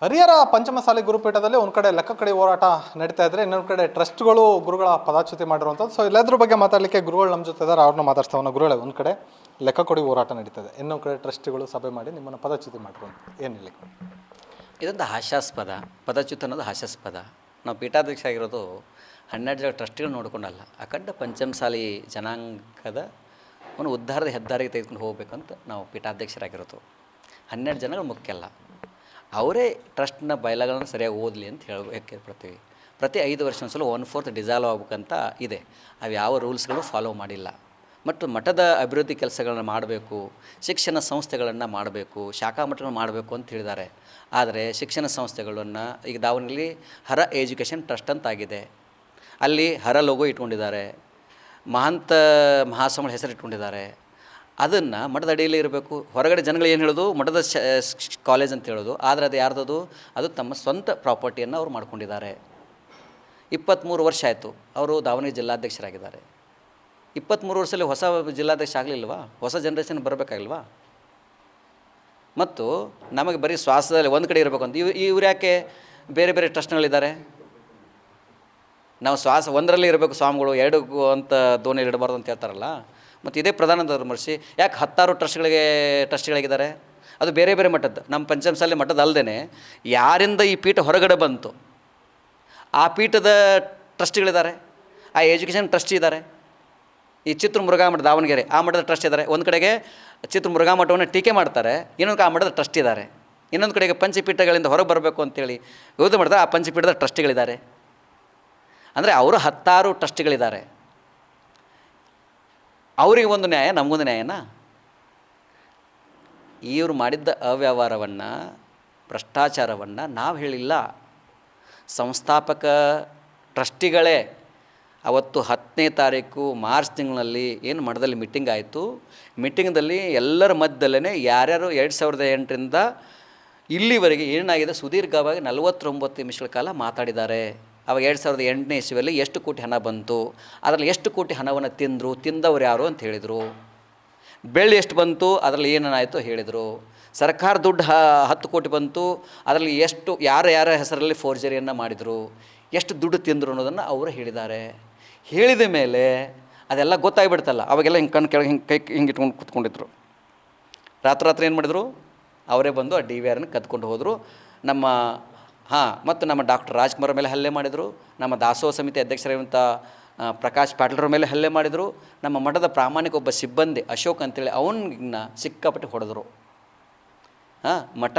ಹರಿಹರ ಪಂಚಮಸಾಲಿ ಗುರುಪೀಠದಲ್ಲಿ ಒಂದು ಕಡೆ ಲೆಕ್ಕ ಕಡೆ ಹೋರಾಟ ನಡೀತಾ ಇದ್ರೆ, ಇನ್ನೊಂದು ಕಡೆ ಟ್ರಸ್ಟ್ಗಳು ಗುರುಗಳ ಪದಾಚ್ಯುತಿ ಮಾಡಿರುವಂಥದ್ದು. ಸೊ ಎಲ್ಲದ್ರ ಬಗ್ಗೆ ಮಾತಾಡಲಿಕ್ಕೆ ಗುರುಗಳು ನಮ್ಮ ಜೊತೆ ಇದ್ದಾರೆ, ಅವ್ರನ್ನ ಮಾತಾಡ್ತಾವನ್ನ. ಗುರುಗಳೇ, ಒಂದು ಕಡೆ ಲೆಕ್ಕ ಕೊಡಿ ಹೋರಾಟ ನಡೀತದೆ, ಇನ್ನೊಂದು ಕಡೆ ಟ್ರಸ್ಟ್ಗಳು ಸಭೆ ಮಾಡಿ ನಿಮ್ಮನ್ನು ಪದಾಚ್ಯುತಿ ಮಾಡಿರುವಂಥ, ಏನು ಹೇಳಿ? ಇದೊಂದು ಹಾಸ್ಯಾಸ್ಪದ. ಪದಚ್ಯುತ ಅನ್ನೋದು ಹಾಸ್ಯಾಸ್ಪದ. ನಾವು ಪೀಠಾಧ್ಯಕ್ಷ ಆಗಿರೋದು 12 ಜನ ಟ್ರಸ್ಟಿಗಳು ನೋಡಿಕೊಂಡಲ್ಲ, ಅಖಂಡ ಪಂಚಮಸಾಲಿ ಜನಾಂಗದ ಒಂದು ಉದ್ಧಾರದ ಹೆದ್ದಾರಿಗೆ ತೆಗೆದುಕೊಂಡು ಹೋಗಬೇಕಂತ ನಾವು ಪೀಠಾಧ್ಯಕ್ಷರಾಗಿರೋದು. 12 ಜನಗಳು ಮುಖ್ಯ ಅಲ್ಲ, ಅವರೇ ಟ್ರಸ್ಟ್ನ ಬಯಲಗಳನ್ನು ಸರಿಯಾಗಿ ಓದಲಿ ಅಂತ ಹೇಳಬೇಕಿರ್ತೀವಿ. ಪ್ರತಿ 5 ವರ್ಷ ಒಂದು ಸಲ 1/4 ಡಿಸಾಲ್ವ್ ಆಗ್ಬೇಕಂತ ಇದೆ. ಅವು ಯಾವ ರೂಲ್ಸ್ಗಳು ಫಾಲೋ ಮಾಡಿಲ್ಲ. ಮತ್ತು ಮಠದ ಅಭಿವೃದ್ಧಿ ಕೆಲಸಗಳನ್ನು ಮಾಡಬೇಕು, ಶಿಕ್ಷಣ ಸಂಸ್ಥೆಗಳನ್ನು ಮಾಡಬೇಕು, ಶಾಖಾ ಮಠಗಳನ್ನು ಮಾಡಬೇಕು ಅಂತ ಹೇಳಿದ್ದಾರೆ. ಆದರೆ ಶಿಕ್ಷಣ ಸಂಸ್ಥೆಗಳನ್ನು ಈಗ ದಾವಣಗೆರೆಯಲ್ಲಿ ಹರ ಎಜುಕೇಷನ್ ಟ್ರಸ್ಟ್ ಅಂತಾಗಿದೆ. ಅಲ್ಲಿ ಹರ ಲೋಗೋ ಇಟ್ಕೊಂಡಿದ್ದಾರೆ, ಮಹಾಂತ ಮಹಾಸ್ವಾಮಿಗಳ ಹೆಸರು ಇಟ್ಕೊಂಡಿದ್ದಾರೆ. ಅದನ್ನು ಮಠದ ಅಡಿಯಲ್ಲಿ ಇರಬೇಕು. ಹೊರಗಡೆ ಜನಗಳು ಏನು ಹೇಳೋದು, ಮಠದ ಕಾಲೇಜ್ ಅಂತ ಹೇಳೋದು. ಆದರೆ ಅದು ಯಾರ್ದದು? ಅದು ತಮ್ಮ ಸ್ವಂತ ಪ್ರಾಪರ್ಟಿಯನ್ನು ಅವ್ರು ಮಾಡ್ಕೊಂಡಿದ್ದಾರೆ. 23 ವರ್ಷ ಆಯಿತು ಅವರು ದಾವಣಗೆರೆ ಜಿಲ್ಲಾಧ್ಯಕ್ಷರಾಗಿದ್ದಾರೆ. 23 ವರ್ಷದಲ್ಲಿ ಹೊಸ ಜಿಲ್ಲಾಧ್ಯಕ್ಷ ಆಗಲಿಲ್ವಾ? ಹೊಸ ಜನ್ರೇಷನ್ ಬರಬೇಕಾಗಿಲ್ವಾ? ಮತ್ತು ನಮಗೆ ಬರೀ ಶ್ವಾಸದಲ್ಲಿ ಒಂದು ಕಡೆ ಇರಬೇಕು ಅಂತ ಇವ್ರು ಯಾಕೆ ಬೇರೆ ಬೇರೆ ಟ್ರಸ್ಟ್ಗಳಿದ್ದಾರೆ? ನಾವು ಶ್ವಾಸ ಒಂದರಲ್ಲಿ ಇರಬೇಕು ಸ್ವಾಮಿಗಳು, 2 ಅಂತ ದೋಣಿಯಲ್ಲಿ ಇಡಬಾರ್ದು ಅಂತ ಹೇಳ್ತಾರಲ್ಲ. ಮತ್ತು ಇದೇ ಪ್ರಧಾನ ಧರ್ಮರ್ಷಿ ಯಾಕೆ 10 ಟ್ರಸ್ಟ್ಗಳಿದ್ದಾರೆ? ಅದು ಬೇರೆ ಬೇರೆ ಮಠದ್ದು. ನಮ್ಮ ಪಂಚಮಸಾಲಿ ಮಠದ ಅಲ್ಲದೆ ಯಾರಿಂದ ಈ ಪೀಠ ಹೊರಗಡೆ ಬಂತು ಆ ಪೀಠದ ಟ್ರಸ್ಟ್ಗಳಿದ್ದಾರೆ, ಆ ಎಜುಕೇಷನ್ ಟ್ರಸ್ಟ್ ಇದ್ದಾರೆ. ಈ ಚಿತ್ರಮುರುಘಾ ಮಠ ದಾವಣಗೆರೆ, ಆ ಮಠದ ಟ್ರಸ್ಟ್ ಇದ್ದಾರೆ. ಒಂದು ಕಡೆಗೆ ಚಿತ್ರಮುರುಘಾ ಮಠವನ್ನು ಟೀಕೆ ಮಾಡ್ತಾರೆ, ಇನ್ನೊಂದು ಆ ಮಠದ ಟ್ರಸ್ಟ್ ಇದ್ದಾರೆ. ಇನ್ನೊಂದು ಕಡೆಗೆ ಪಂಚಪೀಠಗಳಿಂದ ಹೊರಗೆ ಬರಬೇಕು ಅಂತೇಳಿ ವಿರೋಧ ಮಾಡಿದ್ರೆ ಆ ಪಂಚಪೀಠದ ಟ್ರಸ್ಟ್ಗಳಿದ್ದಾರೆ. ಅಂದರೆ ಅವರು 10 ಟ್ರಸ್ಟ್ಗಳಿದ್ದಾರೆ. ಅವರಿಗೆ ಒಂದು ನ್ಯಾಯ, ನಮಗೊಂದು ನ್ಯಾಯನಾ? ಇವರು ಮಾಡಿದ್ದ ಅವ್ಯವಹಾರವನ್ನು, ಭ್ರಷ್ಟಾಚಾರವನ್ನು ನಾವು ಹೇಳಿಲ್ಲ, ಸಂಸ್ಥಾಪಕ ಟ್ರಸ್ಟಿಗಳೇ ಅವತ್ತು 10ನೇ ತಾರೀಕು ಮಾರ್ಚ್ ತಿಂಗಳಲ್ಲಿ ಏನು ಮಠದಲ್ಲಿ ಮೀಟಿಂಗ್ ಆಯಿತು. ಮೀಟಿಂಗ್ದಲ್ಲಿ ಎಲ್ಲರ ಮಧ್ಯದಲ್ಲೇ ಯಾರ್ಯಾರು 2008ರಿಂದ ಇಲ್ಲಿವರೆಗೆ ಏನಾಗಿದೆ ಸುದೀರ್ಘವಾಗಿ 49 ನಿಮಿಷಗಳ ಕಾಲ ಮಾತಾಡಿದ್ದಾರೆ. ಅವಾಗ 2008ನೇ ಇಸ್ವಿಯಲ್ಲಿ ಎಷ್ಟು ಕೋಟಿ ಹಣ ಬಂತು, ಅದರಲ್ಲಿ ಎಷ್ಟು ಕೋಟಿ ಹಣವನ್ನು ತಿಂದವರು ಯಾರು ಅಂತ ಹೇಳಿದರು. ಬೆಳ್ಳಿ ಎಷ್ಟು ಬಂತು, ಅದರಲ್ಲಿ ಏನೇನಾಯಿತು ಹೇಳಿದರು. ಸರ್ಕಾರ ದುಡ್ಡು 10 ಕೋಟಿ ಬಂತು, ಅದರಲ್ಲಿ ಎಷ್ಟು ಯಾರ ಹೆಸರಲ್ಲಿ ಫೋರ್ಜರಿಯನ್ನು ಮಾಡಿದರು, ಎಷ್ಟು ದುಡ್ಡು ತಿಂದರು ಅನ್ನೋದನ್ನು ಅವರು ಹೇಳಿದ್ದಾರೆ. ಹೇಳಿದ ಮೇಲೆ ಅದೆಲ್ಲ ಗೊತ್ತಾಗಿಬಿಡ್ತಲ್ಲ. ಅವಾಗೆಲ್ಲ ಹಿಂಗೆ ಕಣ್ಣು ಕೆಳಗೆ ಹಿಂಗೆ ಹಿಂಗೆ ಇಟ್ಕೊಂಡು ಕೂತ್ಕೊಂಡಿದ್ರು. ರಾತ್ರಿ ಏನು ಮಾಡಿದರು? ಅವರೇ ಬಂದು ಆ DVRನ ಕದ್ಕೊಂಡು ಹೋದರು. ಮತ್ತು ನಮ್ಮ ಡಾಕ್ಟರ್ ರಾಜ್ಕುಮಾರ್ ಮೇಲೆ ಹಲ್ಲೆ ಮಾಡಿದರು. ನಮ್ಮ ದಾಸೋಹ ಸಮಿತಿ ಅಧ್ಯಕ್ಷರಾಗಿರುವಂಥ ಪ್ರಕಾಶ್ ಪಾಟೀಲ್ರ ಮೇಲೆ ಹಲ್ಲೆ ಮಾಡಿದರು. ನಮ್ಮ ಮಠದ ಪ್ರಾಮಾಣಿಕ ಒಬ್ಬ ಸಿಬ್ಬಂದಿ ಅಶೋಕ್ ಅಂತೇಳಿ ಅವನ್ನ ಸಿಕ್ಕಾಪಟ್ಟೆ ಹೊಡೆದರು. ಮಠ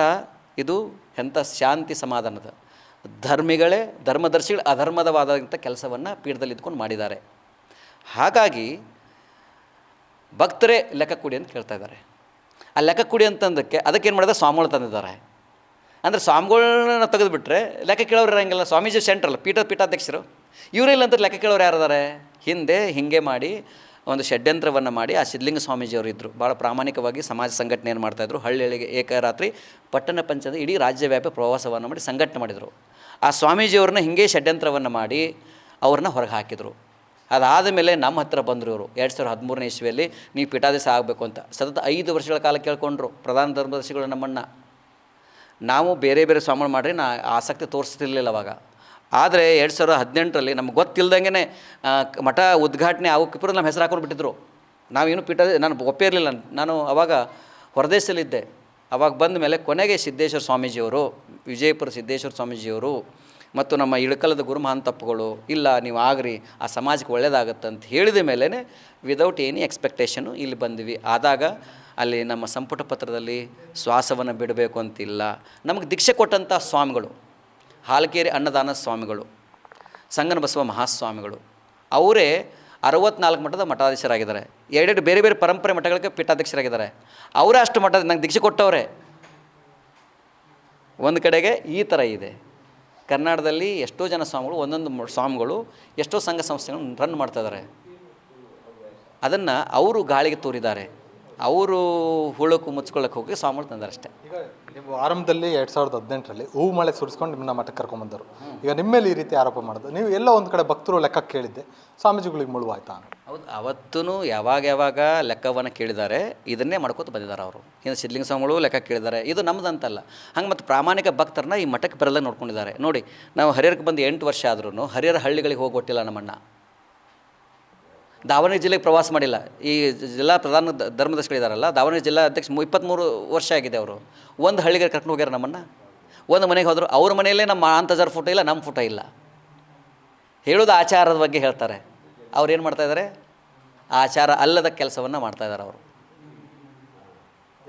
ಇದು ಎಂಥ ಶಾಂತಿ ಸಮಾಧಾನದ ಧರ್ಮಿಗಳೇ, ಧರ್ಮದರ್ಶಿಗಳು ಅಧರ್ಮದವಾದಂಥ ಕೆಲಸವನ್ನು ಪೀಠದಲ್ಲಿ ಇದ್ಕೊಂಡು ಮಾಡಿದ್ದಾರೆ. ಹಾಗಾಗಿ ಭಕ್ತರೇ ಲೆಕ್ಕ ಕೊಡಿ ಅಂತ ಕೇಳ್ತಾ ಇದ್ದಾರೆ. ಆ ಲೆಕ್ಕ ಕೊಡಿ ಅಂತಂದಕ್ಕೆ ಅದಕ್ಕೇನು ಮಾಡಿದ್ರೆ ಸ್ವಾಮಿಗಳು ತಂದಿದ್ದಾರೆ. ಅಂದರೆ ಸ್ವಾಮಿಗಳನ್ನ ತೆಗೆದುಬಿಟ್ರೆ ಲೆಕ್ಕ ಕೇಳೋರು ಇರೋಂಗಿಲ್ಲ. ಸ್ವಾಮೀಜಿ ಸೆಂಟ್ರಲ್ ಪೀಠಾಧ್ಯಕ್ಷರು ಇವರೇ ಇಲ್ಲ ಅಂತ ಲೆಕ್ಕ ಕೇಳೋರು ಯಾರಿದ್ದಾರೆ? ಹಿಂದೆ ಹೀಗೆ ಮಾಡಿ ಒಂದು ಷಡ್ಯಂತ್ರವನ್ನು ಮಾಡಿ ಆ ಸಿದ್ಧಲಿಂಗ ಸ್ವಾಮೀಜಿಯವರು ಇದ್ದರು. ಭಾಳ ಪ್ರಾಮಾಣಿಕವಾಗಿ ಸಮಾಜ ಸಂಘಟನೆಯನ್ನು ಮಾಡ್ತಾಯಿದ್ರು. ಹಳ್ಳಿಗಳಿಗೆ ಏಕರಾತ್ರಿ ಪಟ್ಟಣ ಪಂಚಾಯತ್ ಇಡೀ ರಾಜ್ಯವ್ಯಾಪಿ ಪ್ರವಾಸವನ್ನು ಮಾಡಿ ಸಂಘಟನೆ ಮಾಡಿದರು. ಆ ಸ್ವಾಮೀಜಿಯವ್ರನ್ನ ಹಿಂಗೆ ಷಡ್ಯಂತ್ರವನ್ನು ಮಾಡಿ ಅವ್ರನ್ನ ಹೊರಗೆ ಹಾಕಿದರು. ಅದಾದ ಮೇಲೆ ನಮ್ಮ ಹತ್ರ ಬಂದರು ಇವರು 2013ನೇ ಇಸ್ವಿಯಲ್ಲಿ ನೀವು ಪೀಠಾಧೀಶ ಆಗಬೇಕು ಅಂತ. ಸತತ 5 ವರ್ಷಗಳ ಕಾಲ ಕೇಳ್ಕೊಂಡ್ರು ಪ್ರಧಾನ ಧರ್ಮದರ್ಶಿಗಳು ನಮ್ಮನ್ನು. ನಾವು ಬೇರೆ ಬೇರೆ ಸ್ವಾಮಿಗಳು ಮಾಡಿರಿ ನಾ ಆಸಕ್ತಿ ತೋರಿಸ್ತಿರ್ಲಿಲ್ಲ ಅವಾಗ. ಆದರೆ 2018ರಲ್ಲಿ ನಮ್ಗೆ ಗೊತ್ತಿಲ್ಲದಂಗೆ ಮಠ ಉದ್ಘಾಟನೆ ಆಗೋಕ್ಕಿಬ್ಬರು ನಮ್ಮ ಹೆಸರು ಹಾಕೊಂಡು ಬಿಟ್ಟಿದ್ರು. ನಾವೇನು ನಾನು ಒಪ್ಪೇ ಇರಲಿಲ್ಲ. ನಾನು ಅವಾಗ ಹೊರದೇಶದಲ್ಲಿದ್ದೆ. ಅವಾಗ ಬಂದ ಮೇಲೆ ಕೊನೆಗೆ ಸಿದ್ದೇಶ್ವರ ಸ್ವಾಮೀಜಿಯವರು, ವಿಜಯಪುರ ಸಿದ್ದೇಶ್ವರ ಸ್ವಾಮೀಜಿಯವರು ಮತ್ತು ನಮ್ಮ ಇಳಕಲದ ಗುರು ಮಹಾಂತಪ್ಪಗಳು, ಇಲ್ಲ ನೀವು ಆಗ್ರಿ, ಆ ಸಮಾಜಕ್ಕೆ ಒಳ್ಳೆಯದಾಗತ್ತೆ ಅಂತ ಹೇಳಿದ ಮೇಲೇ ವಿದೌಟ್ ಎನಿ ಎಕ್ಸ್ಪೆಕ್ಟೇಷನು ಇಲ್ಲಿ ಬಂದ್ವಿ. ಆದಾಗ ಅಲ್ಲಿ ನಮ್ಮ ಸಂಪುಟ ಪತ್ರದಲ್ಲಿ ಶ್ವಾಸವನ್ನು ಬಿಡಬೇಕು ಅಂತಿಲ್ಲ. ನಮಗೆ ದೀಕ್ಷೆ ಕೊಟ್ಟಂಥ ಸ್ವಾಮಿಗಳು ಹಾಲಕೇರಿ ಅನ್ನದಾನ ಸ್ವಾಮಿಗಳು, ಸಂಗನ ಬಸವ ಮಹಾಸ್ವಾಮಿಗಳು, ಅವರೇ 64 ಮಠದ ಮಠಾಧೀಶರಾಗಿದ್ದಾರೆ. 2 ಬೇರೆ ಬೇರೆ ಪರಂಪರೆ ಮಠಗಳಿಗೆ ಪೀಠಾಧ್ಯಕ್ಷರಾಗಿದ್ದಾರೆ. ಅವರೇ ಅಷ್ಟು ಮಠದ ನಂಗೆ ದೀಕ್ಷೆ ಕೊಟ್ಟವರೇ. ಒಂದು ಕಡೆಗೆ ಈ ಥರ ಇದೆ. ಕರ್ನಾಟಕದಲ್ಲಿ ಎಷ್ಟೋ ಜನ ಸ್ವಾಮಿಗಳು, ಒಂದೊಂದು ಸ್ವಾಮಿಗಳು ಎಷ್ಟೋ ಸಂಘ ಸಂಸ್ಥೆಗಳನ್ನು ರನ್ ಮಾಡ್ತಾಯಿದ್ದಾರೆ. ಅದನ್ನು ಅವರು ಗಾಳಿಗೆ ತೋರಿದ್ದಾರೆ. ಅವರು ಹುಳಕ್ಕೂ ಮುಚ್ಕೊಳ್ಳೋಕೆ ಹೋಗಿ ಸ್ವಾಮಿಗಳು ತಂದಾರೆ ಅಷ್ಟೇ. ಈಗ ನೀವು ಆರಂಭದಲ್ಲಿ 2018ರಲ್ಲಿ ಹೂವು ಮಳೆ ಸುರಿಸ್ಕೊಂಡು ನಿಮ್ಮನ್ನ ಮಠಕ್ಕೆ ಕರ್ಕೊಂಬಂದರು. ಈಗ ನಿಮ್ಮ ಮೇಲೆ ಈ ರೀತಿ ಆರೋಪ ಮಾಡೋದು, ನೀವು ಎಲ್ಲೋ ಒಂದು ಕಡೆ ಭಕ್ತರು ಲೆಕ್ಕ ಕೇಳಿದ್ದೆ, ಸ್ವಾಮೀಜಿಗಳಿಗೆ ಮುಳುವಾಯ್ತಾ? ಹೌದು, ಅವತ್ತೂ ಯಾವಾಗ ಲೆಕ್ಕವನ್ನು ಕೇಳಿದ್ದಾರೆ, ಇದನ್ನೇ ಮಾಡ್ಕೋತ ಬಂದಿದ್ದಾರೆ ಅವರು. ಇನ್ನು ಸಿದ್ಧಲಿಂಗ ಸ್ವಾಮಿಗಳು ಲೆಕ್ಕ ಕೇಳಿದ್ದಾರೆ, ಇದು ನಮ್ಮದಂತಲ್ಲ. ಹಂಗೆ ಮತ್ತು ಪ್ರಾಮಾಣಿಕ ಭಕ್ತರನ್ನ ಈ ಮಠಕ್ಕೆ ಬರಲ್ಲ ನೋಡ್ಕೊಂಡಿದ್ದಾರೆ. ನೋಡಿ, ನಾವು ಹರಿಹರಕ್ಕೆ ಬಂದು 8 ವರ್ಷ ಆದ್ರೂ ಹರಿಹರ ಹಳ್ಳಿಗಳಿಗೆ ಹೋಗಿ ಕೊಟ್ಟಿಲ್ಲ ನಮ್ಮಣ್ಣ. ದಾವಣಗೆರೆ ಜಿಲ್ಲೆಗೆ ಪ್ರವಾಸ ಮಾಡಿಲ್ಲ. ಈ ಜಿಲ್ಲಾ ಪ್ರಧಾನ ಧರ್ಮದರ್ಶಿಗಳಿದ್ದಾರಲ್ಲ, ದಾವಣಗೆರೆ ಜಿಲ್ಲಾ ಅಧ್ಯಕ್ಷ 23 ವರ್ಷ ಆಗಿದೆ ಅವರು. ಒಂದು ಹಳ್ಳಿಗೆ ಕರ್ಕೊಂಡು ಹೋಗ್ಯಾರ ನಮ್ಮನ್ನು. ಒಂದು ಮನೆಗೆ ಹೋದರು, ಅವ್ರ ಮನೆಯಲ್ಲೇ ನಮ್ಮ ಅಂತಜಾರ್ ಫೋಟೋ ಇಲ್ಲ, ನಮ್ಮ ಫೋಟೋ ಇಲ್ಲ. ಹೇಳೋದು ಆಚಾರದ ಬಗ್ಗೆ ಹೇಳ್ತಾರೆ, ಅವ್ರು ಏನು ಮಾಡ್ತಾಯಿದ್ದಾರೆ? ಆಚಾರ ಅಲ್ಲದ ಕೆಲಸವನ್ನು ಮಾಡ್ತಾಯಿದ್ದಾರೆ ಅವರು.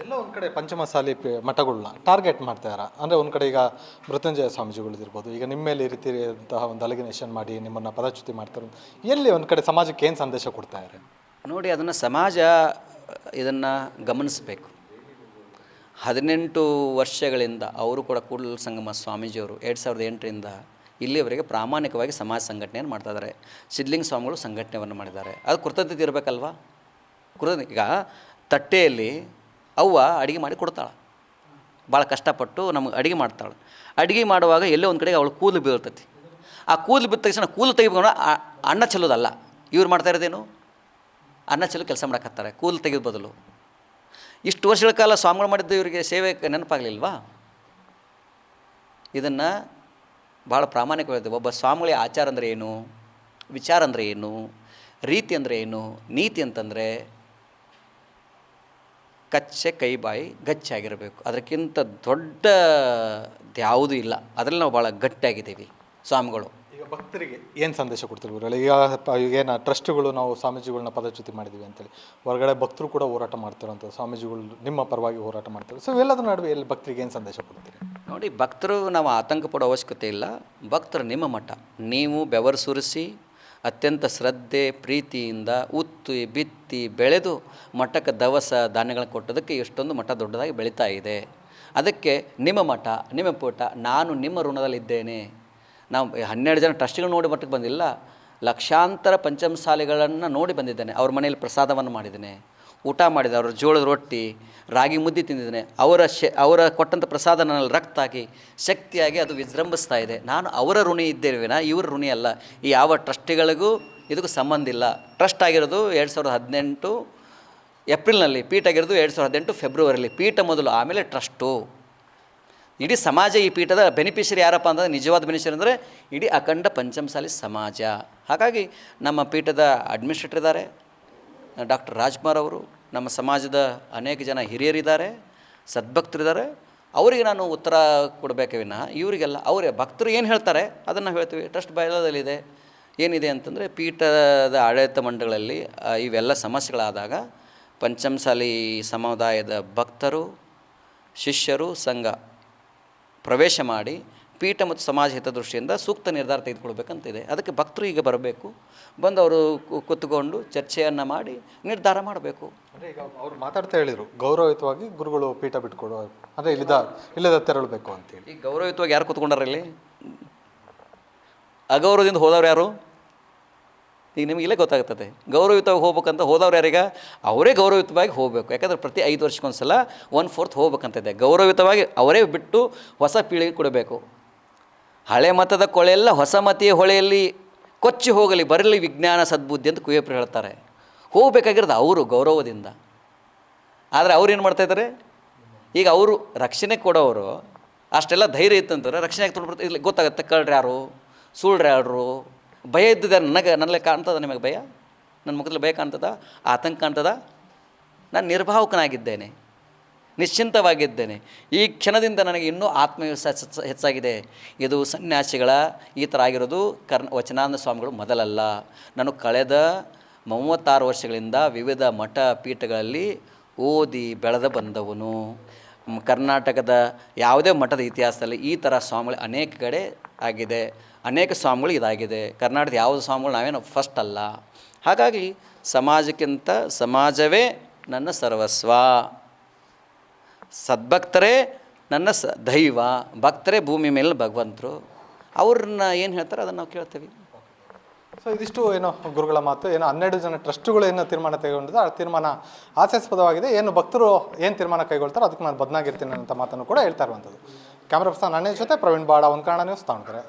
ಎಲ್ಲ ಒಂದು ಕಡೆ ಪಂಚಮಸಾಲಿ ಮಠಗಳನ್ನ ಟಾರ್ಗೆಟ್ ಮಾಡ್ತಾಯಿದ್ದಾರೆ. ಅಂದರೆ ಒಂದು ಕಡೆ ಈಗ ಮೃತ್ಯುಂಜಯ ಸ್ವಾಮೀಜಿಗಳಿರ್ಬೋದು, ಈಗ ನಿಮ್ಮ ಮೇಲೆ ಈ ರೀತಿಯಾದಂತಹ ಒಂದು ಅಲಿಗನೇಷನ್ ಮಾಡಿ ನಿಮ್ಮನ್ನು ಪದಚ್ಯುತಿ ಮಾಡ್ತಾರೆ. ಎಲ್ಲಿ ಒಂದು ಕಡೆ ಸಮಾಜಕ್ಕೆ ಏನು ಸಂದೇಶ ಕೊಡ್ತಾಯಿದ್ದಾರೆ? ನೋಡಿ, ಅದನ್ನು ಸಮಾಜ ಇದನ್ನು ಗಮನಿಸಬೇಕು. 18 ವರ್ಷಗಳಿಂದ ಅವರು ಕೂಡ ಕೂಡಲ ಸಂಗಮ ಸ್ವಾಮೀಜಿಯವರು 2008ರಿಂದ ಇಲ್ಲಿಯವರೆಗೆ ಪ್ರಾಮಾಣಿಕವಾಗಿ ಸಮಾಜ ಸಂಘಟನೆಯನ್ನು ಮಾಡ್ತಾಯಿದ್ದಾರೆ. ಸಿದ್ಧಲಿಂಗ ಸ್ವಾಮಿಗಳು ಸಂಘಟನೆಯನ್ನು ಮಾಡಿದ್ದಾರೆ. ಅದು ಕೃತಜ್ಞತೆ ಇರಬೇಕಲ್ವಾ? ಈಗ ತಟ್ಟೆಯಲ್ಲಿ ಅವ್ವ ಅಡುಗೆ ಮಾಡಿ ಕೊಡ್ತಾಳೆ, ಭಾಳ ಕಷ್ಟಪಟ್ಟು ನಮಗೆ ಅಡುಗೆ ಮಾಡ್ತಾಳೆ. ಅಡುಗೆ ಮಾಡುವಾಗ ಎಲ್ಲೋ ಒಂದು ಕಡೆಗೆ ಅವಳು ಕೂದಲು ಬೀಳ್ತೈತಿ. ಆ ಕೂದಲು ಬಿದ್ದ ತಕ್ಷಣ ಕೂದಲು ತೆಗಿಬೇಕು, ಅನ್ನ ಚೆಲ್ಲೋದಲ್ಲ. ಇವ್ರು ಮಾಡ್ತಾ ಇರೋದೇನು? ಅನ್ನ ಚೆಲ್ಲೋ ಕೆಲಸ ಮಾಡಕತ್ತಾರೆ, ಕೂದಲು ತೆಗೆದ ಬದಲು. ಇಷ್ಟು ವರ್ಷಗಳ ಕಾಲ ಸ್ವಾಮಿಗಳು ಮಾಡಿದ್ದು ಇವರಿಗೆ ಸೇವೆ ನೆನಪಾಗಲಿಲ್ವಾ? ಇದನ್ನು ಭಾಳ ಪ್ರಾಮಾಣಿಕವಾಗಿದೆ. ಒಬ್ಬ ಸ್ವಾಮಿಗಳಿಗೆ ಆಚಾರ ಅಂದರೆ ಏನು, ವಿಚಾರ ಅಂದರೆ ಏನು, ರೀತಿ ಅಂದರೆ ಏನು, ನೀತಿ ಅಂತಂದರೆ ಕಚ್ಚೆ ಕೈ ಬಾಯಿ ಗಚ್ಚಾಗಿರಬೇಕು. ಅದಕ್ಕಿಂತ ದೊಡ್ಡ ಯಾವುದೂ ಇಲ್ಲ. ಅದರಲ್ಲಿ ನಾವು ಭಾಳ ಗಟ್ಟಿಯಾಗಿದ್ದೀವಿ ಸ್ವಾಮಿಗಳು. ಈಗ ಭಕ್ತರಿಗೆ ಏನು ಸಂದೇಶ ಕೊಡ್ತೀವಿ ಗುರುಗಳೇ? ಈಗೇನು ಟ್ರಸ್ಟ್ಗಳು ನಾವು ಸ್ವಾಮೀಜಿಗಳನ್ನ ಪದಚ್ಯುತಿ ಮಾಡಿದ್ದೀವಿ ಅಂತೇಳಿ ಹೊರಗಡೆ ಭಕ್ತರು ಕೂಡ ಹೋರಾಟ ಮಾಡ್ತಿರೋಂಥ ಸ್ವಾಮೀಜಿಗಳು ನಿಮ್ಮ ಪರವಾಗಿ ಹೋರಾಟ ಮಾಡ್ತಾರೆ. ಸೊ ಇವೆಲ್ಲದರ ನಡುವೆ ಎಲ್ಲಿ ಭಕ್ತರಿಗೆ ಏನು ಸಂದೇಶ ಕೊಡ್ತೀರಿ? ನೋಡಿ, ಭಕ್ತರು ನಾವು ಆತಂಕ ಪಡೋ ಅವಶ್ಯಕತೆ ಇಲ್ಲ. ಭಕ್ತರು ನಿಮ್ಮ ಮಠ, ನೀವು ಬೆವರು ಸುರಿಸಿ ಅತ್ಯಂತ ಶ್ರದ್ಧೆ ಪ್ರೀತಿಯಿಂದ ಉತ್ತು ಬಿತ್ತಿ ಬೆಳೆದು ಮಠಕ್ಕೆ ದವಸ ಧಾನ್ಯಗಳನ್ನು ಕೊಟ್ಟೋದಕ್ಕೆ ಎಷ್ಟೊಂದು ಮಠ ದೊಡ್ಡದಾಗಿ ಬೆಳೀತಾ ಇದೆ. ಅದಕ್ಕೆ ನಿಮ್ಮ ಮಠ, ನಿಮ್ಮ ಪೂಟ, ನಾನು ನಿಮ್ಮ ಋಣದಲ್ಲಿದ್ದೇನೆ. ನಾವು 12 ಜನ ಟ್ರಸ್ಟಿಗಳು ನೋಡಿ ಮಟ್ಟಕ್ಕೆ ಬಂದಿಲ್ಲ, ಲಕ್ಷಾಂತರ ಪಂಚಮಸಾಲಿಗಳನ್ನು ನೋಡಿ ಬಂದಿದ್ದೇನೆ. ಅವ್ರ ಮನೆಯಲ್ಲಿ ಪ್ರಸಾದವನ್ನು ಮಾಡಿದ್ದೇನೆ, ಊಟ ಮಾಡಿದೆ, ಅವ್ರ ಜೋಳದ ರೊಟ್ಟಿ ರಾಗಿ ಮುದ್ದೆ ತಿಂದಿದ್ದೇನೆ. ಅವರ ಕೊಟ್ಟಂಥ ಪ್ರಸಾದ ನನ್ನಲ್ಲಿ ರಕ್ತ ಆಗಿ ಶಕ್ತಿಯಾಗಿ ಅದು ವಿಜೃಂಭಿಸ್ತಾ ಇದೆ. ನಾನು ಅವರ ಋಣಿ ಇದ್ದೇನೆ, ಇವ್ರ ಋಣಿ ಅಲ್ಲ. ಈ ಯಾವ ಟ್ರಸ್ಟಿಗಳಿಗೂ ಇದಕ್ಕೂ ಸಂಬಂಧ ಇಲ್ಲ. ಟ್ರಸ್ಟ್ ಆಗಿರೋದು 2018 ಏಪ್ರಿಲ್ನಲ್ಲಿ, ಪೀಠ ಆಗಿರೋದು 2018 ಫೆಬ್ರವರಿಯಲ್ಲಿ. ಪೀಠ ಮೊದಲು, ಆಮೇಲೆ ಟ್ರಸ್ಟು. ಇಡೀ ಸಮಾಜ ಈ ಪೀಠದ ಬೆನಿಫಿಷರಿ ಯಾರಪ್ಪ ಅಂತಂದರೆ, ನಿಜವಾದ ಬೆನಿಫಿಷರಿ ಅಂದರೆ ಇಡೀ ಅಖಂಡ ಪಂಚಮಸಾಲಿ ಸಮಾಜ. ಹಾಗಾಗಿ ನಮ್ಮ ಪೀಠದ ಅಡ್ಮಿನಿಸ್ಟ್ರೇಟರ್ ಇದ್ದಾರೆ, ಡಾಕ್ಟರ್ ರಾಜ್ಕುಮಾರ್ ಅವರು, ನಮ್ಮ ಸಮಾಜದ ಅನೇಕ ಜನ ಹಿರಿಯರಿದ್ದಾರೆ, ಸದ್ಭಕ್ತರಿದ್ದಾರೆ. ಅವರಿಗೆ ನಾನು ಉತ್ತರ ಕೊಡಬೇಕೇ ವಿನಃ ಇವರಿಗೆಲ್ಲ ಅವರೇ ಭಕ್ತರು ಏನು ಹೇಳ್ತಾರೆ ಅದನ್ನು ಹೇಳ್ತೀವಿ. ಟ್ರಸ್ಟ್ ಬಯಲದಲ್ಲಿದೆ ಏನಿದೆ ಅಂತಂದರೆ, ಪೀಠದ ಆಡಳಿತ ಮಂಡಳಿಗಳಲ್ಲಿ ಇವೆಲ್ಲ ಸಮಸ್ಯೆಗಳಾದಾಗ ಪಂಚಮಸಾಲಿ ಸಮುದಾಯದ ಭಕ್ತರು, ಶಿಷ್ಯರು, ಸಂಘ ಪ್ರವೇಶ ಮಾಡಿ ಪೀಠ ಮತ್ತು ಸಮಾಜ ಹಿತದೃಷ್ಟಿಯಿಂದ ಸೂಕ್ತ ನಿರ್ಧಾರ ತೆಗೆದುಕೊಳ್ಬೇಕಂತಿದೆ. ಅದಕ್ಕೆ ಭಕ್ತರು ಈಗ ಬರಬೇಕು, ಬಂದು ಅವರು ಕೂತ್ಕೊಂಡು ಚರ್ಚೆಯನ್ನು ಮಾಡಿ ನಿರ್ಧಾರ ಮಾಡಬೇಕು. ಅಂದರೆ ಈಗ ಅವ್ರು ಮಾತಾಡ್ತಾ ಹೇಳಿದರು, ಗೌರವಯುತವಾಗಿ ಗುರುಗಳು ಪೀಠ ಬಿಟ್ಕೊಡು, ಅಂದರೆ ಇಲ್ಲದ ತೆರಳಬೇಕು ಅಂತೇಳಿ. ಈಗ ಗೌರವಯುತವಾಗಿ ಯಾರು ಕೂತ್ಕೊಂಡಾರ ಇಲ್ಲಿ? ಅಗೌರವದಿಂದ ಹೋದವ್ರು ಯಾರು? ಈಗ ನಿಮಗೆ ಇಲ್ಲೇ ಗೊತ್ತಾಗ್ತದೆ. ಗೌರವಯುತವಾಗಿ ಹೋಗ್ಬೇಕಂತ ಹೋದವ್ರು ಯಾರೀಗ? ಅವರೇ ಗೌರವಯುತವಾಗಿ ಹೋಗಬೇಕು. ಯಾಕಂದರೆ ಪ್ರತಿ 5 ವರ್ಷಕ್ಕೊಂದು ಸಲ 1/4 ಹೋಗ್ಬೇಕಂತಿದೆ. ಗೌರವಯುತವಾಗಿ ಅವರೇ ಬಿಟ್ಟು ಹೊಸ ಪೀಳಿಗೆ ಕೊಡಬೇಕು. ಹಳೆ ಮತದ ಕೊಳೆಯೆಲ್ಲ ಹೊಸ ಮತೀಯ ಹೊಳೆಯಲ್ಲಿ ಕೊಚ್ಚಿ ಹೋಗಲಿ, ಬರಲಿ ವಿಜ್ಞಾನ ಸದ್ಬುದ್ಧಿ ಅಂತ ಕುವೆಂಪು ಹೇಳ್ತಾರೆ. ಹೋಗಬೇಕಾಗಿರೋದು ಅವರು ಗೌರವದಿಂದ. ಆದರೆ ಅವ್ರು ಏನು ಮಾಡ್ತಾಯಿದ್ದಾರೆ? ಈಗ ಅವರು ರಕ್ಷಣೆ ಕೊಡೋರು ಅಷ್ಟೆಲ್ಲ ಧೈರ್ಯ ಇತ್ತಂತಾರೆ, ರಕ್ಷಣೆ ತೊಗೊಂಡ್ಬಿಡ್ತಾರೆ. ಇಲ್ಲಿ ಗೊತ್ತಾಗುತ್ತೆ ಕಳ್ರು ಯಾರು, ಸುಳ್ಳು ಯಾರು. ಭಯ ಇದ್ದಿದೆ ನನ್ನಲ್ಲಿ ಕಾಣ್ತದ? ನಿಮಗೆ ಭಯ? ನನ್ನ ಮುಖದಲ್ಲಿ ಭಯ ಕಾಣ್ತದ? ಆತಂಕ ಕಾಣ್ತದ? ನಾನು ನಿರ್ಭಾವಕನಾಗಿದ್ದೇನೆ, ನಿಶ್ಚಿಂತವಾಗಿದ್ದೇನೆ. ಈ ಕ್ಷಣದಿಂದ ನನಗೆ ಇನ್ನೂ ಆತ್ಮವಿಶ್ವಾಸ ಹೆಚ್ಚಾಗಿದೆ. ಇದು ಸನ್ಯಾಸಿಗಳ ಈ ಥರ ಆಗಿರೋದು ವಚನಾನಂದ ಸ್ವಾಮಿಗಳು ಮೊದಲಲ್ಲ. ನಾನು ಕಳೆದ 36 ವರ್ಷಗಳಿಂದ ವಿವಿಧ ಮಠ ಪೀಠಗಳಲ್ಲಿ ಓದಿ ಬೆಳೆದ ಬಂದವನು. ಕರ್ನಾಟಕದ ಯಾವುದೇ ಮಠದ ಇತಿಹಾಸದಲ್ಲಿ ಈ ಥರ ಸ್ವಾಮಿಗಳು ಅನೇಕ ಕಡೆ ಆಗಿದೆ, ಅನೇಕ ಸ್ವಾಮಿಗಳು ಇದಾಗಿದೆ. ಕರ್ನಾಟಕದ ಯಾವುದೇ ಸ್ವಾಮಿಗಳು ನಾವೇನು ಫಸ್ಟ್ ಅಲ್ಲ. ಹಾಗಾಗಿ ಸಮಾಜಕ್ಕಿಂತ ಸಮಾಜವೇ ನನ್ನ ಸರ್ವಸ್ವ. ಸದ್ಭಕ್ತರೇ ನನ್ನ ದೈವ, ಭಕ್ತರೇ ಭೂಮಿ ಮೇಲೆ ಭಗವಂತರು. ಅವ್ರನ್ನ ಏನು ಹೇಳ್ತಾರೆ ಅದನ್ನು ನಾವು ಕೇಳ್ತೀವಿ. ಸೊ ಇದಿಷ್ಟು ಏನು ಗುರುಗಳ ಮಾತು, ಏನು 12 ಜನ ಟ್ರಸ್ಟ್ಗಳು ಏನು ತೀರ್ಮಾನ ತೆಗೆದುಕೊಂಡಿದೆ ಆ ತೀರ್ಮಾನ ಹಾಸ್ಯಾಸ್ಪದವಾಗಿದೆ. ಏನು ಭಕ್ತರು ಏನು ತೀರ್ಮಾನ ಕೈಗೊಳ್ತಾರೋ ಅದಕ್ಕೆ ನಾನು ಬದನಾಗಿರ್ತೀನಿ ಅಂತ ಮಾತನ್ನು ಕೂಡ ಹೇಳ್ತಾ ಇರುವಂಥದ್ದು. ಕ್ಯಾಮ್ರಾ ಪರ್ಸನ್ ಅಣ್ಣನ ಜೊತೆ ಪ್ರವೀಣ್ ಬಾಡ, ಒಂದು ಕನ್ನಡ ನ್ಯೂಸ್, ದಾವಣಗೆರೆ.